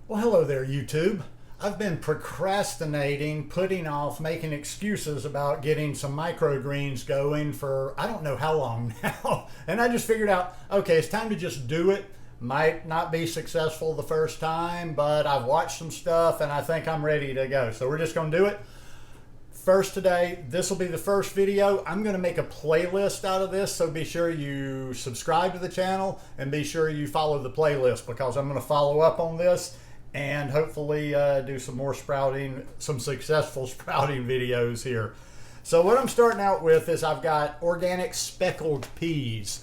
Well, hello there, YouTube. I've been procrastinating, putting off, making excuses about getting some microgreens going for I don't know how long now. And I just figured out, okay, it's time to just do it. Might not be successful the first time, but I've watched some stuff and I think I'm ready to go. So we're just going to do it. First today, this will be the first video. I'm going to make a playlist out of this, so be sure you subscribe to the channel and be sure you follow the playlist because I'm going to follow up on this and hopefully do some more sprouting, some successful sprouting videos here. So what I'm starting out with is I've got organic speckled peas.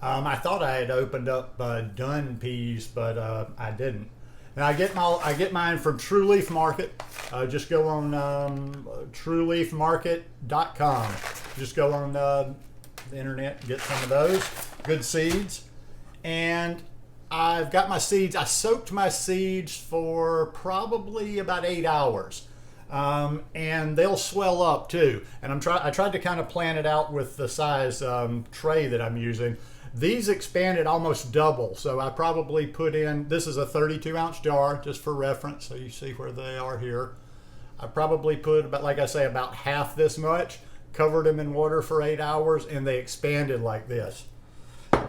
I thought I had opened up done peas, but I didn't. Now I get mine from True Leaf Market. Just go on trueleafmarket.com. Just go on the internet and get some of those good seeds. And I've got my seeds. I soaked my seeds for probably about 8 hours. And they'll swell up too. And I tried to kind of plan it out with the size tray that I'm using. These expanded almost double, so I probably put in, this is a 32-ounce jar, just for reference, so you see where they are here. I probably put, about, like I say, about half this much, covered them in water for 8 hours, and they expanded like this.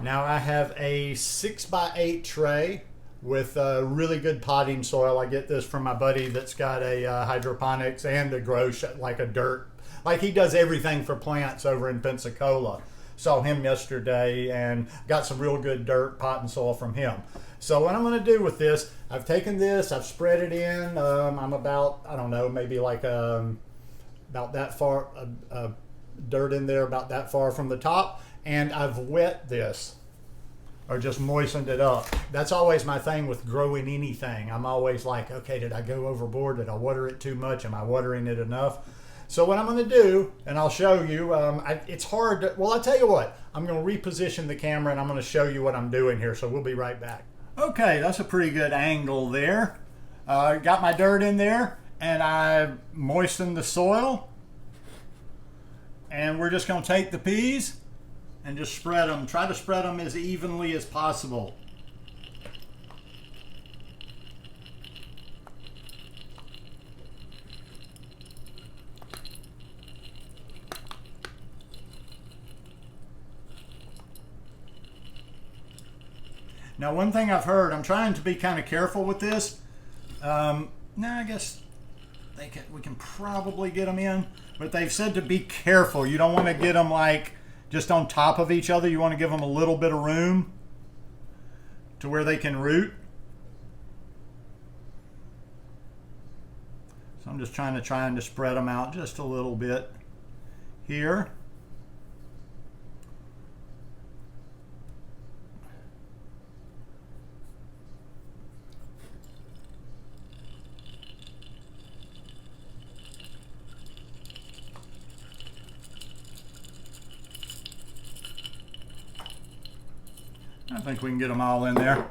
Now I have a 6x8 tray with really good potting soil. I get this from my buddy that's got a hydroponics and a grow like a dirt, like he does everything for plants over in Pensacola. Saw him yesterday and got some real good dirt, potting soil from him. So what I'm going to do with this, I've taken this, I've spread it in. I'm about, I don't know, maybe like about that far, dirt in there about that far from the top. And I've wet this or just moistened it up. That's always my thing with growing anything. I'm always like, okay, did I go overboard? Did I water it too much? Am I watering it enough? So what I'm going to do, and I'll show you, it's hard to, well, I'll tell you what, I'm going to reposition the camera and I'm going to show you what I'm doing here, so we'll be right back. Okay, that's a pretty good angle there. Got my dirt in there, and I moistened the soil. And we're just going to take the peas and just spread them. Try to spread them as evenly as possible. Now, one thing I've heard, I'm trying to be kind of careful with this. Now, I guess we can probably get them in, but they've said to be careful. You don't want to get them like just on top of each other. You want to give them a little bit of room to where they can root. So I'm just trying to spread them out just a little bit here. I think we can get them all in there.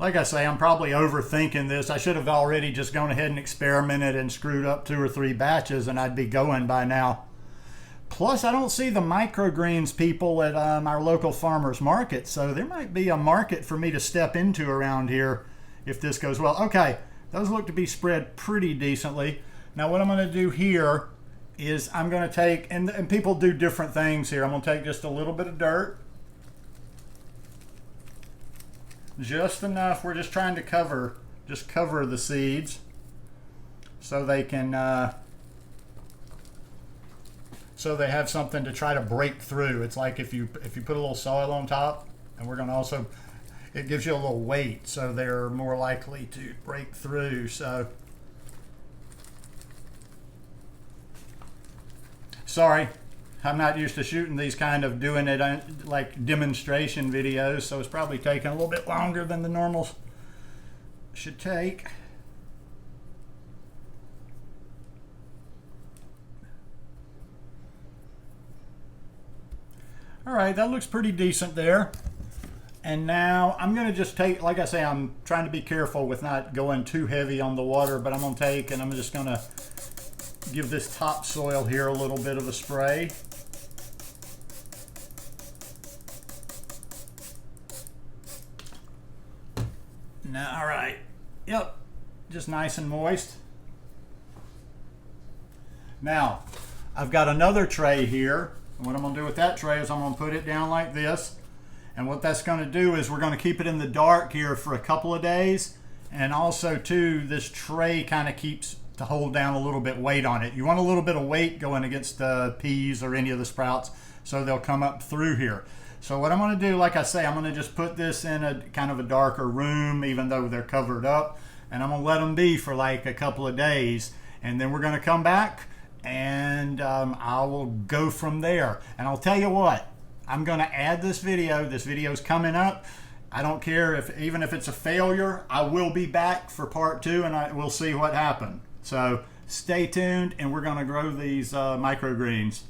Like I say, I'm probably overthinking this. I should have already just gone ahead and experimented and screwed up 2 or 3 batches and I'd be going by now. Plus, I don't see the microgreens people at our local farmers market, so there might be a market for me to step into around here if this goes well. Okay, those look to be spread pretty decently. Now what I'm going to do here is I'm going to take, and people do different things here. I'm going to take just a little bit of dirt. Just enough. We're just trying to cover the seeds so they can, so they have something to try to break through. It's like if you put a little soil on top, and we're going to also, it gives you a little weight, so they're more likely to break through. So sorry, I'm not used to shooting these kind of doing it like demonstration videos, so it's probably taking a little bit longer than the normal should take. All right, that looks pretty decent there. And now I'm going to just take, like I say, I'm trying to be careful with not going too heavy on the water, but I'm going to take and I'm just going to give this topsoil here a little bit of a spray. No, all right. Yep, just nice and moist. Now, I've got another tray here. And what I'm gonna do with that tray is I'm gonna put it down like this. And what that's gonna do is we're gonna keep it in the dark here for a couple of days. And also too, this tray kind of keeps to hold down a little bit weight on it. You want a little bit of weight going against the peas or any of the sprouts so they'll come up through here. So what I'm going to do, like I say, I'm going to just put this in a kind of a darker room, even though they're covered up, and I'm going to let them be for like a couple of days, and then we're going to come back and I will go from there. And I'll tell you what, I'm going to add this video. This video is coming up. I don't care if even if it's a failure, I will be back for part 2 and we'll see what happened. So stay tuned, and we're going to grow these microgreens.